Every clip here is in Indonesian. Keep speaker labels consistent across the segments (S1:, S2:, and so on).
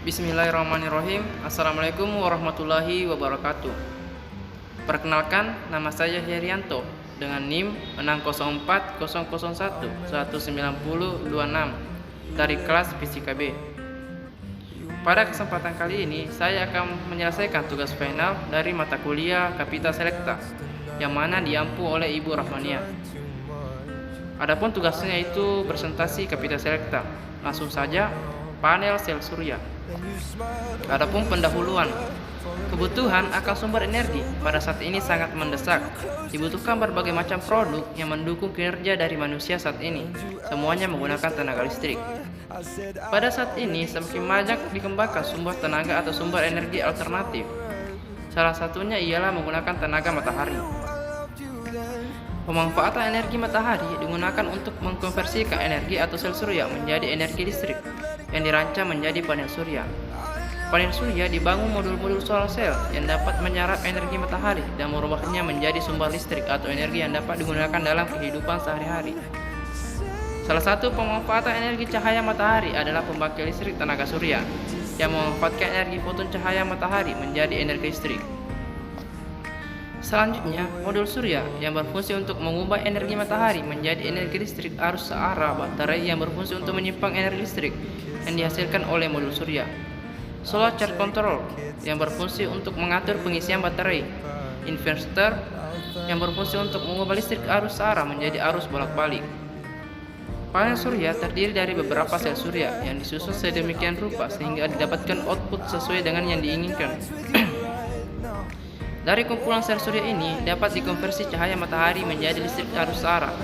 S1: Bismillahirrahmanirrahim. Assalamualaikum warahmatullahi wabarakatuh. Perkenalkan, nama saya Herianto dengan NIM 60400119026 dari kelas Fisika B. Pada kesempatan kali ini, saya akan menyelesaikan tugas final dari mata kuliah Kapita Selecta yang mana diampu oleh Ibu Rahmania. Adapun tugasnya itu presentasi Kapita Selecta. Langsung saja, panel sel surya. Adapun pendahuluan, kebutuhan akan sumber energi pada saat ini sangat mendesak. Dibutuhkan berbagai macam produk yang mendukung kinerja dari manusia saat ini. Semuanya menggunakan tenaga listrik. Pada saat ini semakin banyak dikembangkan sumber tenaga atau sumber energi alternatif. Salah satunya ialah menggunakan tenaga matahari. Pemanfaatan energi matahari digunakan untuk mengkonversikan energi atau sel surya menjadi energi listrik yang dirancang menjadi panel surya. Panel surya dibangun modul-modul solar cell yang dapat menyerap energi matahari dan merubahnya menjadi sumber listrik atau energi yang dapat digunakan dalam kehidupan sehari-hari. Salah satu pemanfaatan energi cahaya matahari adalah pembangkit listrik tenaga surya yang memanfaatkan energi foton cahaya matahari menjadi energi listrik. Selanjutnya, modul surya yang berfungsi untuk mengubah energi matahari menjadi energi listrik arus searah baterai yang berfungsi untuk menyimpan energi listrik yang dihasilkan oleh modul surya. Solar charge control yang berfungsi untuk mengatur pengisian baterai. Inverter yang berfungsi untuk mengubah listrik arus searah menjadi arus bolak-balik. Panel surya terdiri dari beberapa sel surya yang disusun sedemikian rupa sehingga didapatkan output sesuai dengan yang diinginkan. Dari kumpulan sel surya ini dapat dikonversi cahaya matahari menjadi listrik arus searah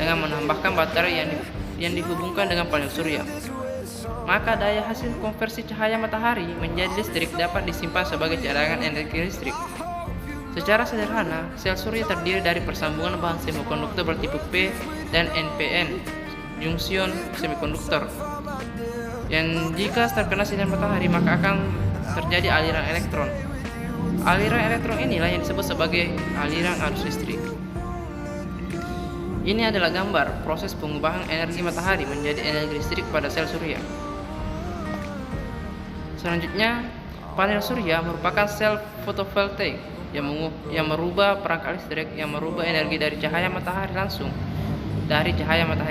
S1: dengan menambahkan baterai yang dihubungkan dengan panel surya. Maka daya hasil konversi cahaya matahari menjadi listrik dapat disimpan sebagai cadangan energi listrik. Secara sederhana, sel surya terdiri dari persambungan bahan semikonduktor bertipe P dan NPN, junction semikonduktor. Yang jika terkena sinar matahari maka akan terjadi aliran elektron. Aliran elektron inilah yang disebut sebagai aliran arus listrik. Ini adalah gambar proses pengubahan energi matahari menjadi energi listrik pada sel surya. Selanjutnya, panel surya merupakan sel fotovoltaik yang merubah perangkat listrik yang merubah energi dari cahaya matahari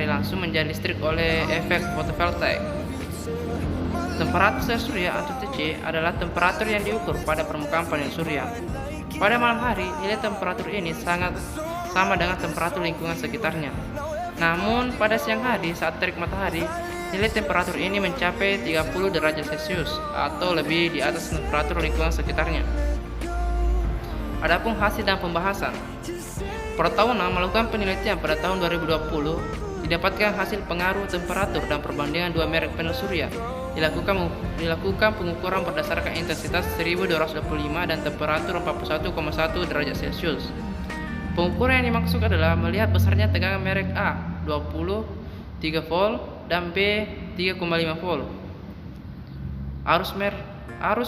S1: langsung menjadi listrik oleh efek fotovoltaik. Temperatur sel surya atau TC adalah temperatur yang diukur pada permukaan panel surya. Pada malam hari, nilai temperatur ini sangat sama dengan temperatur lingkungan sekitarnya. Namun, pada siang hari saat terik matahari, nilai temperatur ini mencapai 30 derajat Celcius atau lebih di atas temperatur lingkungan sekitarnya. Adapun hasil dan pembahasan. Pertahunan melakukan penelitian pada tahun 2020 didapatkan hasil pengaruh temperatur dan perbandingan dua merek panel surya. Dilakukan pengukuran berdasarkan intensitas 1225 dan temperatur 41,1 derajat Celcius. Pengukuran yang dimaksud adalah melihat besarnya tegangan merek A 20, 3 volt dan B 3,5 volt. Arus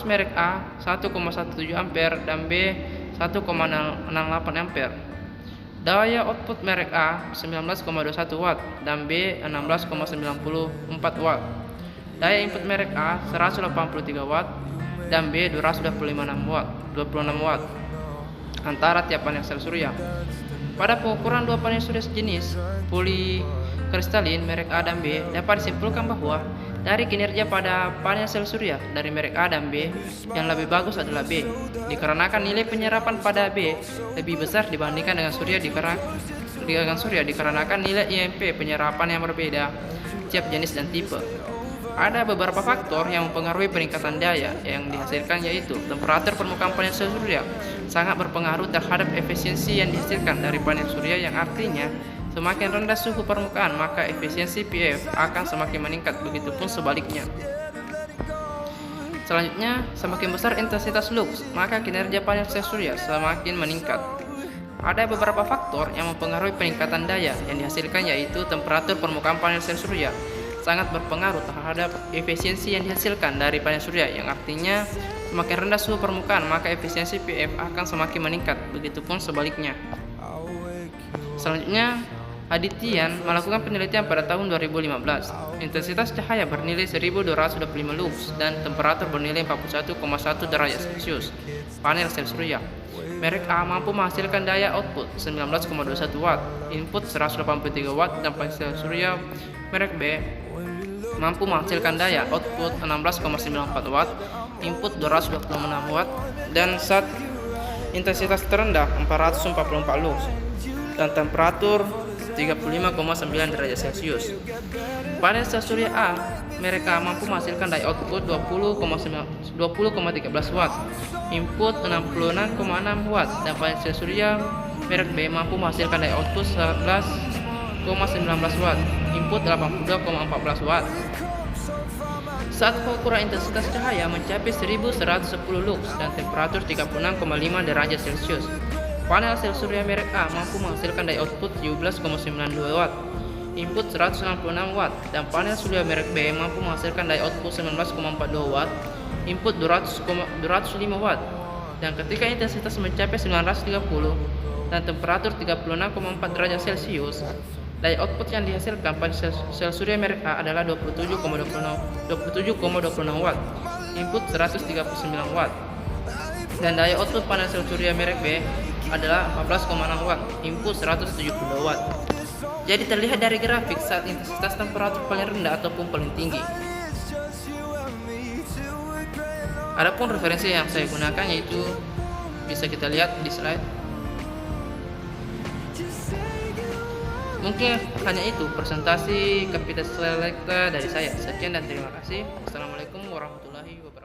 S1: merek A 1,17 ampere dan B 1,68 ampere. Daya output merek A 19,21 watt dan B 16,94 watt. Daya input merek A 183 watt dan B 226 watt antara tiap panel sel surya. Pada pengukuran dua panel surya sejenis polikristalin merek A dan B dapat disimpulkan bahwa dari kinerja pada panel sel surya dari merek A dan B yang lebih bagus adalah B, dikarenakan nilai penyerapan pada B lebih besar dibandingkan dengan surya dikarenakan nilai IMP penyerapan yang berbeda tiap jenis dan tipe. Ada beberapa faktor yang mempengaruhi peningkatan daya yang dihasilkan, yaitu temperatur permukaan panel surya sangat berpengaruh terhadap efisiensi yang dihasilkan dari panel surya, yang artinya semakin rendah suhu permukaan maka efisiensi PF akan semakin meningkat, begitupun sebaliknya. Selanjutnya, semakin besar intensitas lux maka kinerja panel sel surya semakin meningkat. Ada beberapa faktor yang mempengaruhi peningkatan daya yang dihasilkan, yaitu temperatur permukaan panel sel surya sangat berpengaruh terhadap efisiensi yang dihasilkan dari panel surya, yang artinya semakin rendah suhu permukaan maka efisiensi PF akan semakin meningkat, begitupun sebaliknya. Selanjutnya, Adityan melakukan penelitian pada tahun 2015. Intensitas cahaya bernilai 1225 lux dan temperatur bernilai 41,1 derajat Celcius. Panel sel surya merek A mampu menghasilkan daya output 19,21 watt, input 183 watt, dan panel sel surya merek B mampu menghasilkan daya output 16,94 watt, input 226 watt, dan saat intensitas terendah 444 lux dan temperatur 35,9 derajat Celcius. Panel sel surya A merek A mampu menghasilkan daya output 20,13 watt, input 66,6 watt, dan panel sel surya merek B mampu menghasilkan daya output 11,19 watt, input 82,14 watt. Saat pengukuran intensitas cahaya mencapai 1110 lux dan temperatur 36,5 derajat Celcius, panel sel surya merek A mampu menghasilkan daya output 17,92 watt, input 166 watt, dan panel surya merek B mampu menghasilkan daya output 19,42 watt, input 205 watt. Dan ketika intensitas mencapai 930 dan temperatur 36,4 derajat Celcius, daya output yang dihasilkan pada sel surya merek A adalah 27,26 watt, input 139 watt. Dan daya output panel sel surya merek B adalah 14,6 watt, input 172 watt. Jadi terlihat dari grafik saat intensitas temperatur paling rendah ataupun paling tinggi. Adapun referensi yang saya gunakan yaitu bisa kita lihat di slide. Mungkin hanya itu presentasi Kapita Selecta dari saya. Sekian dan terima kasih. Assalamualaikum warahmatullahi wabarakatuh.